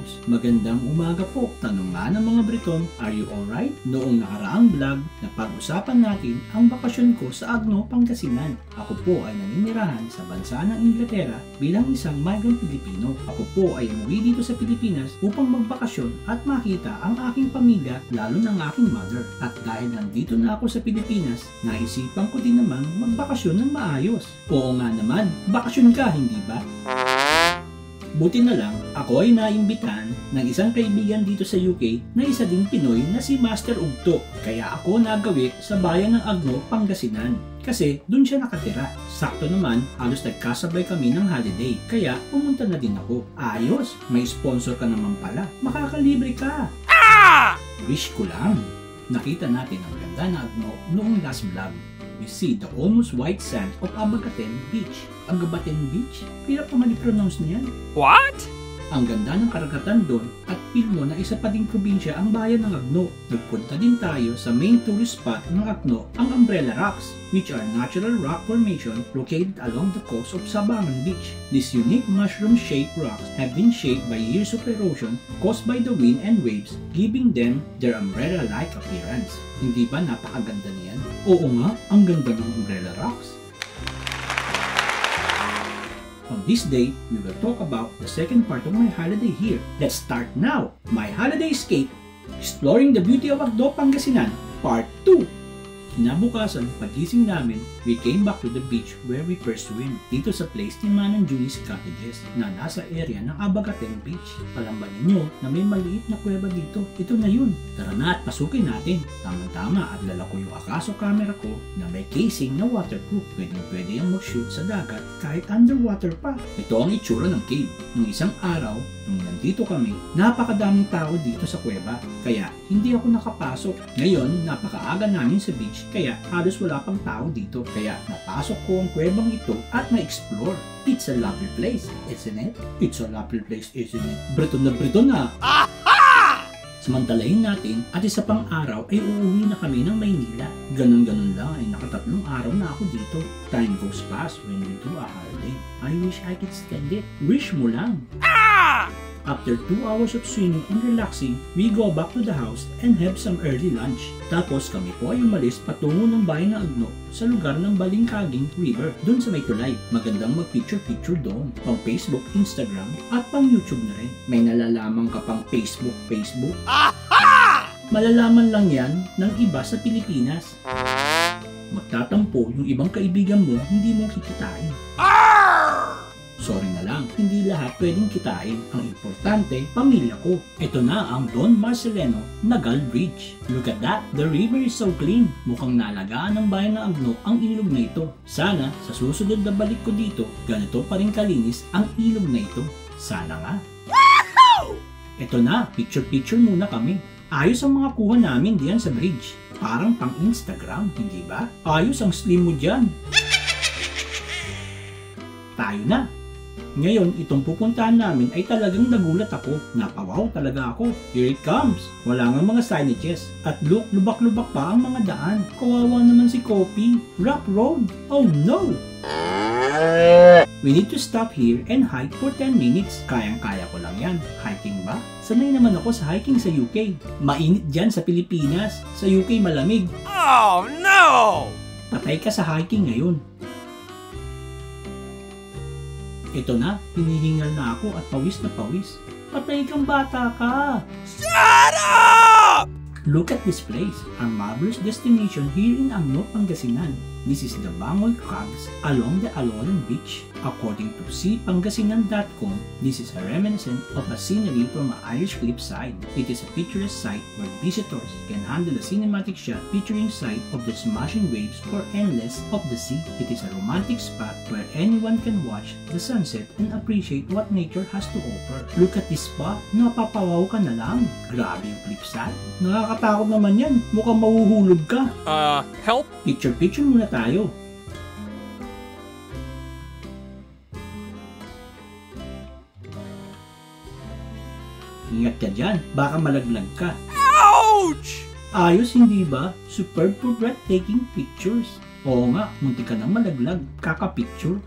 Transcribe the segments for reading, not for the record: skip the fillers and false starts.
Filipinos. Magandang umaga po. Tanong nga ng mga Briton, are you alright? Noong nakaraang vlog, napag-usapan natin ang bakasyon ko sa Agno, Pangasinan. Ako po ay naninirahan sa bansa ng Inglaterra bilang isang migrant Pilipino. Ako po ay umuwi dito sa Pilipinas upang magbakasyon at makita ang aking pamilya, lalo ng aking mother. At dahil nandito na ako sa Pilipinas, naisipan ko din naman magbakasyon ng maayos. Oo nga naman, bakasyon ka, hindi ba? Buti na lang, ako ay naimbitahan ng isang kaibigan dito sa UK na isa ding Pinoy na si Master Ugto. Kaya ako nagawi sa bayan ng Agno, Pangasinan. Kasi dun siya nakatira. Sakto naman, halos nagkasabay kami ng holiday. Kaya pumunta na din ako. Ayos, may sponsor ka naman pala. Makakalibre ka. Wish ko lang. Nakita natin ang ganda ng Agno noong last vlog. We see the almost white sand of Abagaten Beach. Agabaten Beach? Hirap naman i-pronounce niyan. What? Ang ganda ng karagatan doon at feel mo na isa pa ding probinsya ang bayan ng Agno. Nagpunta din tayo sa main tourist spot ng Agno, ang Umbrella Rocks, which are natural rock formation located along the coast of Sabangan Beach. These unique mushroom-shaped rocks have been shaped by years of erosion caused by the wind and waves, giving them their umbrella-like appearance. Hindi ba napakaganda niyan? Oo nga, ang ganda ng Umbrella Rocks. On this day, we will talk about the second part of my holiday here. Let's start now! My holiday escape, exploring the beauty of Agno, Pangasinan, Part 2. Kinabukasan, pagising namin, we came back to the beach where we first swim. Dito sa place ni Manang Julie's Cottages na nasa area ng Abagaten Beach. Alam ba ninyo na may maliit na kuweba dito? Ito na yun. Tara na at pasukin natin. Tama-tama at dala ko yung Akaso camera ko na may casing na waterproof. Pwede yung mag-shoot sa dagat kahit underwater pa. Ito ang itsura ng cave. Nung isang araw, nung nandito kami, napakadaming tao dito sa kuweba. Kaya hindi ako nakapasok. Ngayon, napakaaga namin sa beach kaya halos wala pang tao dito. Kaya napasok ko ang kuwebang ito at na-explore. It's a lovely place, isn't it? It's a lovely place, isn't it? Briton na. Samantalahin natin at isa pang araw ay uuwi na kami ng Maynila. Ganon-ganon lang ay nakatatlong araw na ako dito. Time goes fast when we do a holiday. I wish I could stand it. Wish mo lang. After 2 hours of swimming and relaxing, we go back to the house and have some early lunch. Tapos kami po ay umalis patungo ng bayan ng Agno sa lugar ng Balingkaging River, dun sa may tulay. Magandang mag-picture-picture doon, pang Facebook, Instagram, at pang YouTube na rin. May nalalaman ka pang Facebook? Malalaman lang yan ng iba sa Pilipinas. Magtatampo yung ibang kaibigan mo, hindi mo kikitain. Sorry na lang, hindi lahat pwedeng kitain. Ang importante, pamilya ko. Ito na ang Don Marcelino Nagal Bridge. Look at that, the river is so clean. Mukhang naalagaan ng bayan ng Agno ang ilog na ito. Sana sa susunod na balik ko dito, ganito pa rin kalinis ang ilog na ito. Sana nga. Ito na, picture-picture muna kami. Ayos ang mga kuha namin diyan sa bridge. Parang pang Instagram, hindi ba? Ayos ang slim mo dyan. Tayo na. Ngayon, itong pupuntahan namin ay talagang nagulat ako. Napawaw talaga ako. Here it comes. Wala nga mga signages. At look, lubak-lubak pa ang mga daan. Kawawa naman si Kopi. Rough road. Oh no! We need to stop here and hike for 10 minutes. Kayang-kaya ko lang yan. Hiking ba? Sanay naman ako sa hiking sa UK. Mainit dyan sa Pilipinas. Sa UK malamig. Oh no! Patay ka sa hiking ngayon. Ito na, hinihingal na ako at pawis na pawis. Patay kang bata ka! Shut up! Look at this place, our marvelous destination here in Agno, Pangasinan. This is the Bangol Crags along the Alolan Beach. According to cpangasinan.com, this is a reminiscent of a scenery from an Irish cliffside. It is a picturesque site where visitors can handle a cinematic shot featuring sight of the smashing waves or endless of the sea. It is a romantic spot where anyone can watch the sunset and appreciate what nature has to offer. Look at this spot, napapawaw ka na lang. Grabe yung cliffside. Nakakatakot naman yan, mukhang mahuhulog ka. Help? Picture-picture muna tayo. Ingat ka dyan, baka malaglag ka. Ouch! Ayos hindi ba? Superb for breathtaking pictures. Oo nga, muntik ka nang malaglag. Kaka-picture.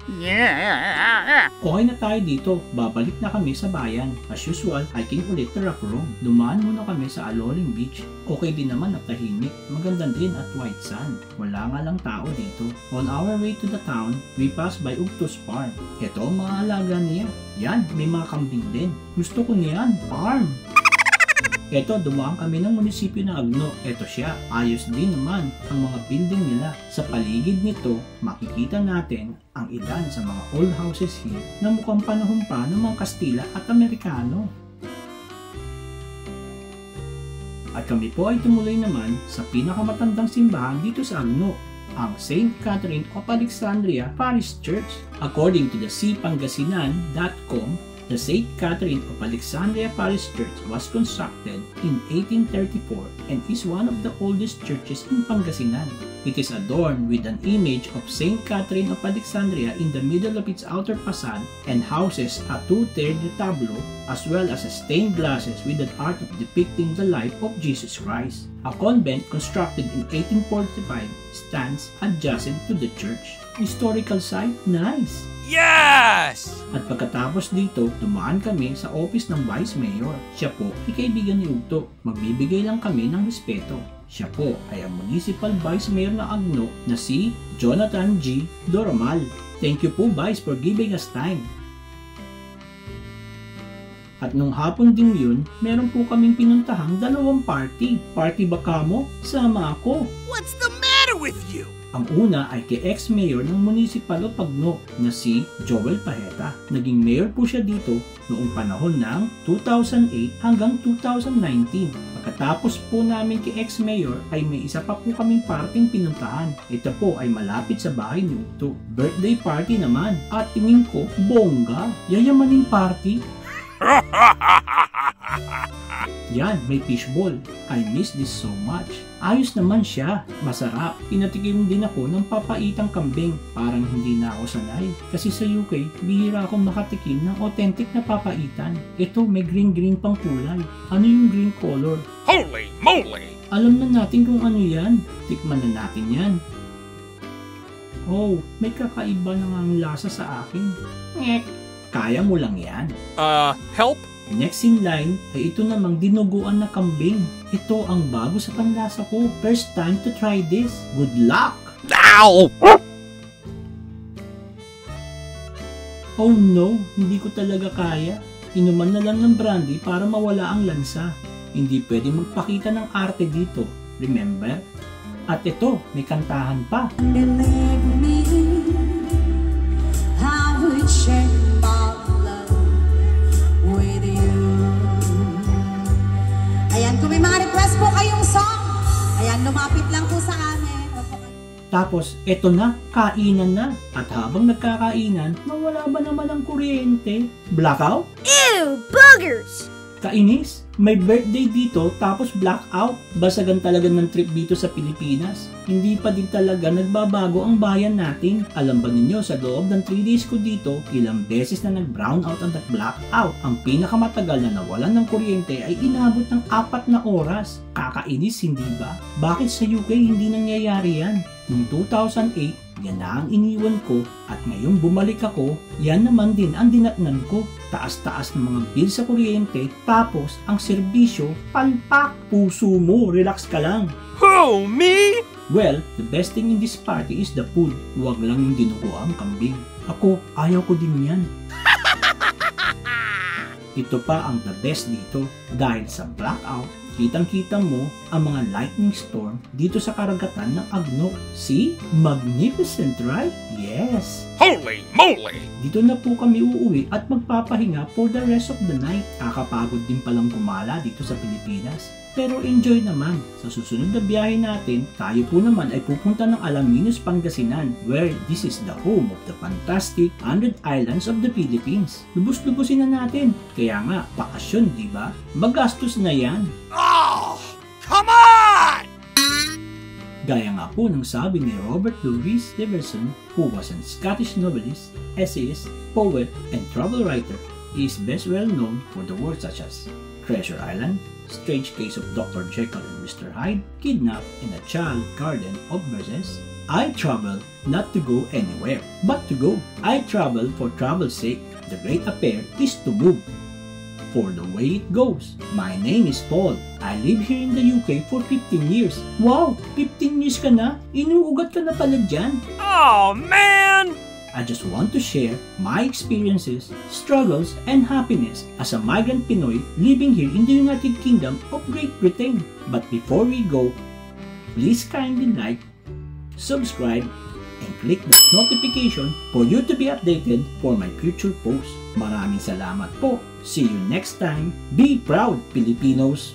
Okay na tayo dito. Babalik na kami sa bayan. As usual, hiking ulit to Rock Room. Dumaan muna kami sa Aloling Beach. Okay din naman at tahimik. Maganda din at white sand. Wala nga lang tao dito. On our way to the town, we passed by Ugtos Farm. Ito ang mga alaga niya. Yan, may mga kambing din. Gusto ko niyan. Farm! Eto, dumaan kami ng munisipyo ng Agno. Eto siya, ayos din naman ang mga building nila. Sa paligid nito, makikita natin ang ilan sa mga old houses here na mukhang panahon pa ng mga Kastila at Amerikano. At kami po ay tumuloy naman sa pinakamatandang simbahan dito sa Agno, ang St. Catherine of Alexandria Parish Church. According to the cpangasinan.com, the St. Catherine of Alexandria Parish Church was constructed in 1834 and is one of the oldest churches in Pangasinan. It is adorned with an image of St. Catherine of Alexandria in the middle of its outer facade and houses a two-tiered retablo as well as stained glasses with an art of depicting the life of Jesus Christ. A convent constructed in 1845 stands adjacent to the church. Historical site? Nice! Yes! At pagkatapos dito, dumaan kami sa office ng Vice Mayor. Siya po ay kaibigan ni Ugto. Magbibigay lang kami ng respeto. Siya po ay ang Municipal Vice Mayor ng Agno na si Jonathan G. Doramal. Thank you po Vice for giving us time. At nung hapon din yun, meron po kaming pinuntahang dalawang party. Party ba kamo? Sama ako. What's the matter with you? Ang una ay kay ex-mayor ng Municipal of Agno na si Joel Pajeta. Naging mayor po siya dito noong panahon ng 2008 hanggang 2019. Pagkatapos po namin kay ex-mayor ay may isa pa po kaming parting pinuntahan. Ito po ay malapit sa bahay ni Ugto. Birthday party naman at tingin ko bongga. Yayamaning party. Yan, may fishball. I miss this so much. Ayos naman siya. Masarap. Pinatikim din ako ng papaitang kambing. Parang hindi na ako sanay. Kasi sa UK, bihira akong makatikim ng authentic na papaitan. Ito, may green-green pang kulay. Ano yung green color? Holy moly! Alam na natin kung ano yan. Tikman na natin yan. Oh, may kakaiba na ang lasa sa akin. Kaya mo lang yan. Help? Next in line ay ito namang dinuguan na kambing. Ito ang bago sa panlasa ko. First time to try this. Good luck! Ow! Oh no, hindi ko talaga kaya. Inuman na lang ng brandy para mawala ang lansa. Hindi pwede magpakita ng arte dito. Remember? At ito, may kantahan pa. Believe me, I would share my love with you. Ayan, kung may mga request po kayong song, ayan, lumapit lang po sa amin. Tapos, eto na, kainan na. At habang nagkakainan, nawala ba naman ang kuryente? Blackout? Ew, boogers! Kainis? May birthday dito tapos blackout. Basagan talaga ng trip dito sa Pilipinas. Hindi pa din talaga nagbabago ang bayan natin. Alam ba ninyo sa loob ng 3 days ko dito, ilang beses na nag-brown out at nag-blackout. Ang pinakamatagal na nawalan ng kuryente ay inabot ng 4 na oras. Kakainis, hindi ba? Bakit sa UK hindi nangyayari yan? Noong 2008, yan na ang iniwan ko at ngayong bumalik ako, yan naman din ang dinatnan ko. Taas-taas ng mga bill sa kuryente, tapos ang serbisyo, palpak. Puso mo, relax ka lang. Who, me? Well, the best thing in this party is the food. Huwag lang yung dinuguang kambing. Ako, ayaw ko din yan. Ito pa ang the best dito dahil sa blackout. Kitang-kita mo ang mga lightning storm dito sa karagatan ng Agno. See? Magnificent, right? Yes! Holy moly! Dito na po kami uuwi at magpapahinga for the rest of the night. Kakapagod din palang gumala dito sa Pilipinas. Pero enjoy naman. Sa susunod na biyahe natin, tayo po naman ay pupunta ng Alaminos, Pangasinan, where this is the home of the fantastic 100 Islands of the Philippines. Lubos-lubusin na natin. Kaya nga, bakasyon, di ba? Magastos na yan. Oh, come on! Gaya nga po ng sabi ni Robert Louis Stevenson, who was a Scottish novelist, essayist, poet, and travel writer. He is best well known for the works such as Treasure Island, Strange Case of Dr. Jekyll and Mr. Hyde, Kidnapped in a Child Garden of Verses, I travel not to go anywhere, but to go. I travel for travel's sake. The great affair is to move. For the way it goes. My name is Paul. I live here in the UK for 15 years. Wow! 15 years ka na? Inuugat ka na pala dyan. Oh, man! I just want to share my experiences, struggles, and happiness as a migrant Pinoy living here in the United Kingdom of Great Britain. But before we go, please kindly like, subscribe, and click the notification for you to be updated for my future posts. Maraming salamat po. See you next time. Be proud, Filipinos!